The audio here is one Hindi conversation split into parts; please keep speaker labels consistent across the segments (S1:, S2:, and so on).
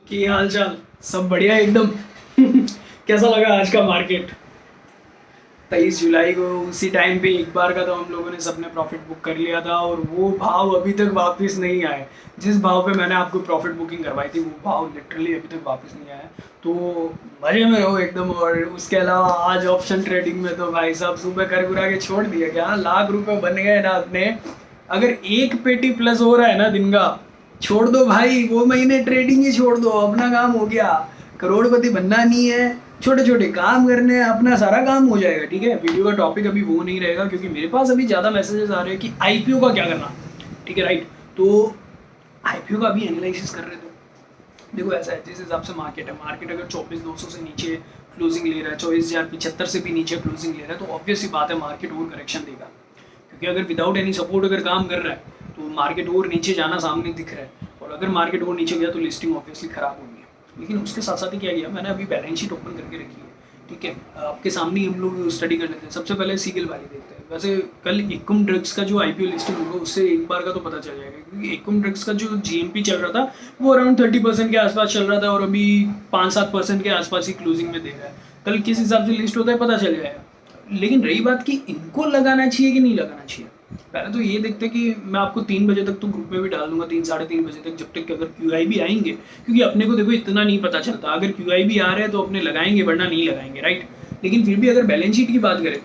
S1: कि हाल चाल सब बढ़िया एकदम। कैसा लगा आज का मार्केट? 23 जुलाई को उसी टाइम पे एक बार का तो हम लोगों ने सबने प्रॉफिट बुक कर लिया था और वो भाव अभी तक वापस नहीं आए। जिस भाव पे मैंने आपको प्रॉफिट बुकिंग करवाई थी वो भाव लिटरली अभी तक वापस नहीं आया। तो मजे में रहो एकदम। और उसके अलावा आज ऑप्शन ट्रेडिंग में तो भाई साहब सुबह कर कुरा के छोड़ दिया। क्या लाख रुपए बन गए ना अपने। अगर एक पेटी प्लस हो रहा है ना दिन का, छोड़ दो भाई, वो महीने ट्रेडिंग ही छोड़ दो, अपना काम हो गया। करोड़पति बनना नहीं है, छोटे छोटे काम करने हैं, अपना सारा काम हो जाएगा। ठीक है, वीडियो का टॉपिक अभी वो नहीं रहेगा क्योंकि मेरे पास अभी ज़्यादा मैसेजेस आ रहे हैं कि आईपीओ का क्या करना। ठीक है, राइट। तो आईपीओ का अभी एनालिसिस कर रहे थे। देखो ऐसा है, जिस हिसाब से मार्केट है, मार्केट अगर 24,200 से नीचे क्लोजिंग ले रहा है, 24,075 से भी नीचे क्लोजिंग ले रहा है, तो ऑब्वियस सी बात है मार्केट और करेक्शन देगा। क्योंकि अगर विदाउट एनी सपोर्ट अगर काम कर रहा है तो मार्केट और नीचे जाना सामने दिख रहा है, और अगर मार्केट और नीचे गया तो लिस्टिंग ऑब्वियसली खराब होगी। लेकिन उसके साथ साथ ही क्या किया मैंने, अभी बैलेंस शीट ओपन करके रखी है। ठीक है, आपके सामने ही हम लोग स्टडी कर लेते हैं। सबसे पहले सीगल वाली देखते हैं। वैसे कल एकम ड्रग्स का जो आईपीओ लिस्टिंग होगा उससे एक बार का तो पता चल जाएगा, क्योंकि एकम ड्रग्स का जो जीएमपी चल रहा था वो अराउंड 30% के आसपास चल रहा था और अभी 5-7% के आसपास ही क्लोजिंग में दे रहा है। कल किस हिसाब से लिस्ट होता है पता चल जाएगा। लेकिन रही बात कि इनको लगाना चाहिए कि नहीं लगाना चाहिए, पहले तो ये देखते हैं कि मैं आपको 3 बजे तक तो ग्रुप में भी डाल दूंगा, 3-3:30 बजे तक, जब तक कि अगर क्यूआईबी आएंगे। क्योंकि अपने को देखो इतना नहीं पता चलता, अगर क्यूआईबी आ रहे हैं तो अपने लगाएंगे वरना नहीं लगाएंगे, राइट। लेकिन फिर भी अगर बैलेंस शीट की बात करें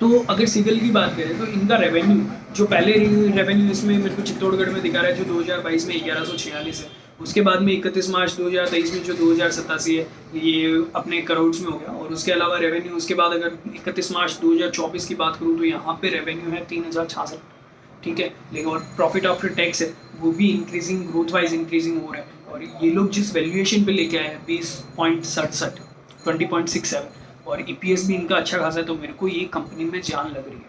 S1: तो अगर सिगल की बात करें तो इनका रेवेन्यू जो पहले रेवेन्यू इसमें मेरे को चित्तौड़गढ़ में दिखा रहा है जो 2022 में 1146 है, उसके बाद में 31 मार्च 2023 में जो 2087 है ये अपने करोड्स में हो गया। और उसके अलावा रेवेन्यू उसके बाद अगर 31 मार्च 2024 की बात करूँ तो यहाँ पे रेवेन्यू है 3066। ठीक है, लेकिन और प्रॉफिट आफ्टर टैक्स है वो भी इंक्रीजिंग, ग्रोथ वाइज इंक्रीजिंग हो रहा है। और ये लोग जिस वैल्यूएशन पे लेके आए हैं 20.67, 20.67, और ईपीएस भी इनका अच्छा खासा है। तो मेरे को ये कंपनी में जान लग रही है।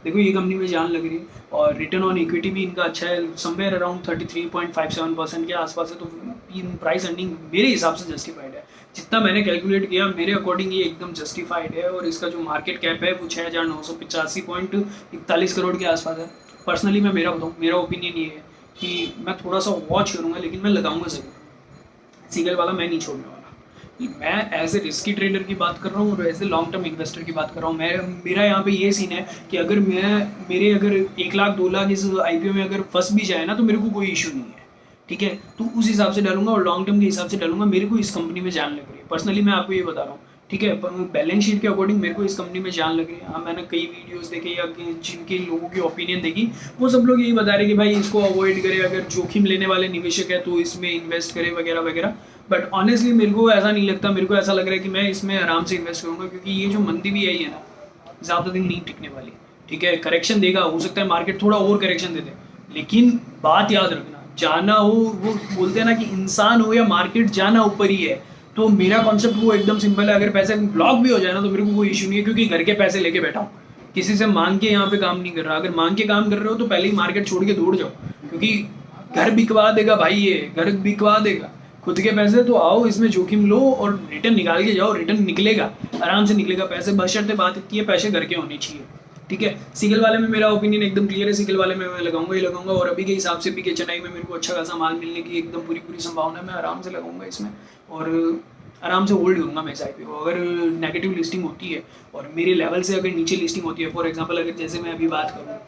S1: देखो ये कंपनी में जान लग रही है। और रिटर्न ऑन इक्विटी भी इनका अच्छा है, समवेयर अराउंड 33.57% के आसपास है। तो प्राइस अर्निंग मेरे हिसाब से जस्टिफाइड है। जितना मैंने कैलकुलेट किया मेरे अकॉर्डिंग ये एकदम जस्टिफाइड है। और इसका जो मार्केट कैप है वो 6,985.41 करोड़ के आसपास है। पर्सनली मैं मेरा बताऊँ, मेरा ओपिनियन ये है कि मैं थोड़ा सा वॉच करूँगा, लेकिन मैं लगाऊंगा ज़रूर। सीगल वाला मैं नहीं छोड़ने वाला। मैं एज ए रिस्की ट्रेडर की बात कर रहा हूँ और as a long term investor की बात कर रहा हूँ। मेरा यहाँ पे ये सीन है कि अगर मेरे अगर 1 लाख 2 लाख इस आईपीओ में अगर फंस भी जाए ना तो मेरे को कोई इशू नहीं है। ठीक है, तो उस हिसाब से डालूंगा और लॉन्ग टर्म के हिसाब से डालूंगा। मेरे को इस कंपनी में जान लग रही है, पर्सनली मैं आपको ये बता रहा हूँ। ठीक है, बैलेंस शीट के अकॉर्डिंग मेरे को इस कंपनी में जान लग रही है। हाँ, मैंने कई वीडियोस देखे या जिनके लोगों की ओपिनियन देखी, वो सब लोग यही बता रहे कि भाई इसको अवॉइड करे, अगर जोखिम लेने वाले निवेशक है तो इसमें इन्वेस्ट करे वगैरह वगैरह। बट ऑनेस्टली मेरे को ऐसा नहीं लगता। मेरे को ऐसा लग रहा है कि मैं इसमें आराम से इन्वेस्ट करूँगा, क्योंकि ये जो मंदी भी आई है ना, ज़्यादा दिन नहीं टिकने वाली। ठीक है, करेक्शन देगा, हो सकता है मार्केट थोड़ा और करेक्शन दे दे, लेकिन बात याद रखना, जाना हो, वो बोलते हैं ना कि इंसान हो या मार्केट, जाना ऊपर ही है। तो मेरा कॉन्सेप्ट वो एकदम सिंपल है। अगर पैसे ब्लॉक भी हो जाए ना तो मेरे को कोई इशू नहीं है, क्योंकि घर के पैसे लेके बैठा हूँ, किसी से मांग के यहाँ पे काम नहीं कर रहा। अगर मांग के काम कर रहे हो तो पहले ही मार्केट छोड़ के दौड़ जाओ, क्योंकि घर बिकवा देगा भाई, ये घर बिकवा देगा। खुद के पैसे तो आओ इसमें जोखिम लो और रिटर्न निकाल के जाओ, रिटर्न निकलेगा, आराम से निकलेगा पैसे। बशर्ते बात इतनी है पैसे घर के होने चाहिए। ठीक है, सीगल वाले में मेरा ओपिनियन एकदम क्लियर है। सीगल वाले में मैं लगाऊंगा ही लगाऊंगा। और अभी के हिसाब से भी के चेन्नई में मेरे को अच्छा खासा माल मिलने की एकदम पूरी संभावना है। मैं आराम से लगाऊंगा इसमें और आराम से होल्ड करूँगा मैं इस आईपीओ को। अगर नेगेटिव लिस्टिंग होती है और मेरे लेवल से अगर नीचे लिस्टिंग होती है, फॉर एग्जाम्पल अगर जैसे मैं अभी बात करूँ,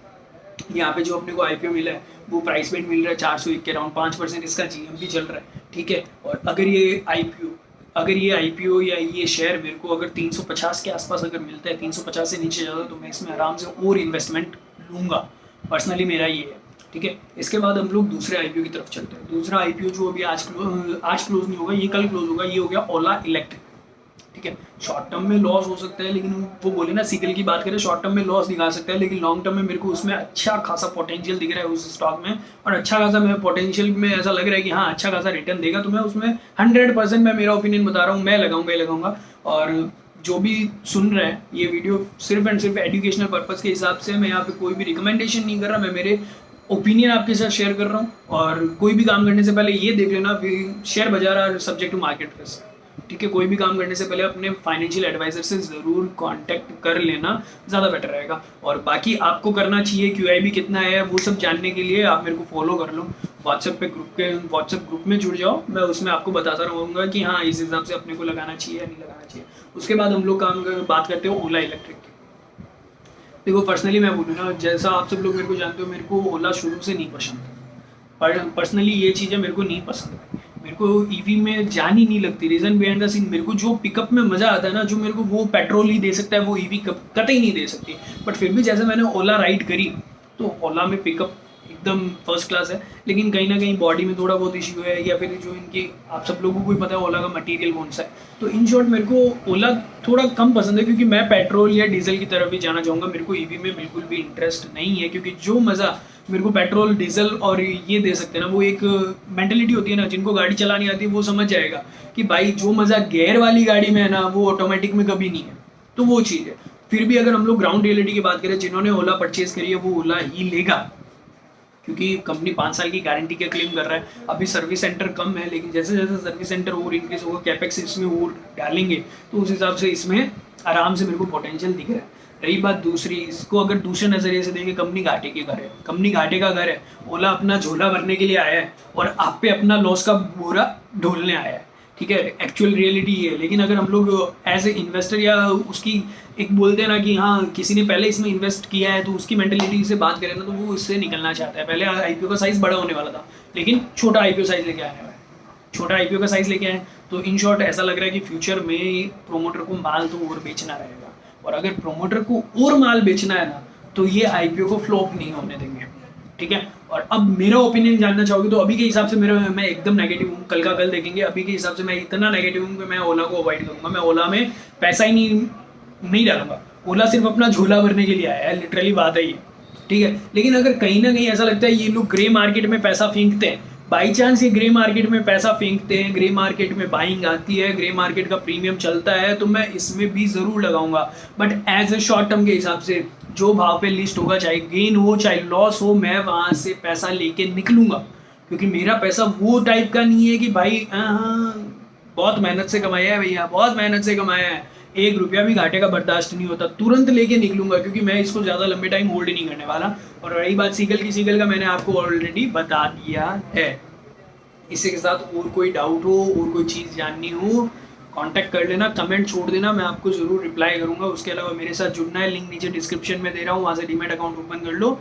S1: यहाँ पे जो अपने को आईपीओ मिला है वो प्राइस बैंड मिल रहा है 401 के अराउंड, 5% इसका जीएमपी चल रहा है। ठीक है, और अगर ये आईपीओ या ये शेयर मेरे को अगर 350 के आसपास अगर मिलता है, 350 से नीचे जाता है, तो मैं इसमें आराम से और इन्वेस्टमेंट लूँगा। पर्सनली मेरा ये है। ठीक है, इसके बाद हम लोग दूसरे आईपीओ की तरफ चलते हैं। दूसरा आईपीओ जो अभी आज क्लोज नहीं होगा, ये कल क्लोज होगा, ये हो गया ओला इलेक्ट्रिक। ठीक है, शॉर्ट टर्म में लॉस हो सकता है, लेकिन वो बोले ना सीगल की बात करें, शॉर्ट टर्म में लॉस दिखा सकता है, लेकिन लॉन्ग टर्म में मेरे को उसमें अच्छा खासा पोटेंशियल दिख रहा है उस स्टॉक में। और अच्छा खासा मैं पोटेंशियल में ऐसा लग रहा है कि हाँ अच्छा खासा रिटर्न देगा। तो मैं उसमें 100% मैं मेरा ओपिनियन बता रहा हूँ, मैं लगाऊंगा ही लगाऊंगा। और जो भी सुन रहा है ये वीडियो सिर्फ एंड सिर्फ एजुकेशनल पर्पज़ के हिसाब से, मैं यहाँ पे कोई भी रिकमेंडेशन नहीं कर रहा, मैं मेरे ओपिनियन आपके साथ शेयर कर रहा हूँ। और कोई भी काम करने से पहले ये देख लेना शेयर बाजार और सब्जेक्ट टू मार्केट रिस्क। ठीक है, कोई भी काम करने से पहले अपने फाइनेंशियल एडवाइजर से ज़रूर कांटेक्ट कर लेना, ज़्यादा बेटर रहेगा। और बाकी आपको करना चाहिए QIB कितना है वो सब जानने के लिए आप मेरे को फॉलो कर लो, व्हाट्सएप ग्रुप में जुड़ जाओ, मैं उसमें आपको बताता रहूँगा कि हाँ इस हिसाब से अपने को लगाना चाहिए या नहीं लगाना चाहिए। उसके बाद हम लोग बात करते हो ओला इलेक्ट्रिक की। देखो पर्सनली मैं बोलूँ ना, जैसा आप सब लोग मेरे को जानते हो, मेरे को ओला शुरू से नहीं पसंद, पर पर्सनली ये चीज़ें मेरे को नहीं पसंद। मेरे को ईवी में जान ही नहीं लगती। रीज़न बिहाइंड द सीन, मेरे को जो पिकअप में मज़ा आता है ना, जो मेरे को वो पेट्रोल ही दे सकता है, वो ईवी कतई नहीं दे सकती। बट फिर भी जैसे मैंने ओला राइड करी, तो ओला में पिकअप एकदम फर्स्ट क्लास है, लेकिन कहीं ना कहीं बॉडी में थोड़ा बहुत इश्यू है, या फिर जो इनकी, आप सब लोगों को ही पता है ओला का मटेरियल कौन सा है। तो इन शॉर्ट मेरे को ओला थोड़ा कम पसंद है, क्योंकि मैं पेट्रोल या डीजल की तरफ भी जाना चाहूँगा। मेरे को ईवी में बिल्कुल भी इंटरेस्ट नहीं है, क्योंकि जो मज़ा मेरे को पेट्रोल डीजल और ये दे सकते हैं ना, वो एक मेंटेलिटी होती है ना, जिनको गाड़ी चलानी आती है वो समझ जाएगा कि भाई जो मज़ा गेयर वाली गाड़ी में है ना, वो ऑटोमेटिक में कभी नहीं है। तो वो चीज़ है। फिर भी अगर हम लोग ग्राउंड रियलिटी की बात करें, जिन्होंने ओला परचेज करी है वो ओला ही लेगा, क्योंकि कंपनी 5 साल की गारंटी का क्लेम कर रहा है। अभी सर्विस सेंटर कम है, लेकिन जैसे जैसे सर्विस सेंटर और इंक्रीज होगा, कैपेक्स इसमें और डालेंगे, तो उस हिसाब से इसमें आराम से मेरे को पोटेंशियल दिख रहा है। रही बात दूसरी, इसको अगर दूसरे नज़रिए से देखें, कंपनी घाटे के घर है, कंपनी घाटे का घर है। ओला अपना झोला भरने के लिए आया है और आप पे अपना लॉस का बोरा ढोलने आया है, ठीक है, एक्चुअल रियलिटी ये है। लेकिन अगर हम लोग एज ए इन्वेस्टर या उसकी एक बोलते हैं ना कि हाँ किसी ने पहले इसमें इन्वेस्ट किया है, तो उसकी मेंटेलिटी से बात करें ना, तो वो इससे निकलना चाहता है। पहले IPO का साइज़ बड़ा होने वाला था, लेकिन छोटा IPO साइज़ लेके आने वाला है, छोटा IPO का साइज़ लेके आए। तो इन शॉर्ट ऐसा लग रहा है कि फ्यूचर में प्रोमोटर को माल तो और बेचना रहेगा, और अगर प्रोमोटर को और माल बेचना है ना, तो ये IPO को फ्लॉप नहीं होने देंगे, ठीक है। और अब मेरा ओपिनियन जानना चाहोगे, तो अभी के हिसाब से मैं एकदम नेगेटिव हूँ, कल का कल देखेंगे। अभी के हिसाब से मैं इतना नेगेटिव हूँ कि मैं ओला को अवॉइड करूँगा। मैं ओला में पैसा ही नहीं डालूंगा। ओला सिर्फ अपना झोला भरने के लिए आया है, लिटरली बात है ये, ठीक है। लेकिन अगर कहीं ना कहीं ऐसा लगता है ये लोग ग्रे मार्केट में पैसा फेंकते हैं, बाई चांस ये ग्रे मार्केट में पैसा फेंकते हैं, ग्रे मार्केट में बाइंग आती है, ग्रे मार्केट का प्रीमियम चलता है, तो मैं इसमें भी ज़रूर लगाऊंगा। But as a short term के हिसाब से जो भाव पे लिस्ट होगा, चाहे गेन हो चाहे लॉस हो, मैं वहाँ से पैसा लेके निकलूंगा। क्योंकि मेरा पैसा वो टाइप का नहीं है कि भाई बहुत मेहनत से कमाया है भैया, बहुत मेहनत से कमाया है, 1 रुपया भी घाटे का बर्दाश्त नहीं होता, तुरंत लेके निकलूंगा, क्योंकि मैं इसको ज़्यादा लंबे टाइम होल्ड नहीं करने वाला। और रही बात सीगल का मैंने आपको ऑलरेडी बता दिया है। इसी के साथ और कोई डाउट हो और कोई चीज़ जाननी हो, कांटेक्ट कर लेना, कमेंट छोड़ देना, मैं आपको ज़रूर रिप्लाई करूंगा। उसके अलावा मेरे साथ जुड़ना है, लिंक नीचे डिस्क्रिप्शन में दे रहा हूँ, वहाँ से डीमैट अकाउंट ओपन कर लो,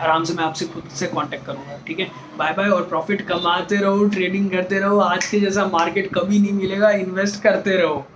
S1: आराम से मैं आपसे खुद से कांटेक्ट करूंगा, ठीक है। बाय बाय, और प्रॉफिट कमाते रहो, ट्रेडिंग करते रहो। आज के जैसा मार्केट कभी नहीं मिलेगा, इन्वेस्ट करते रहो।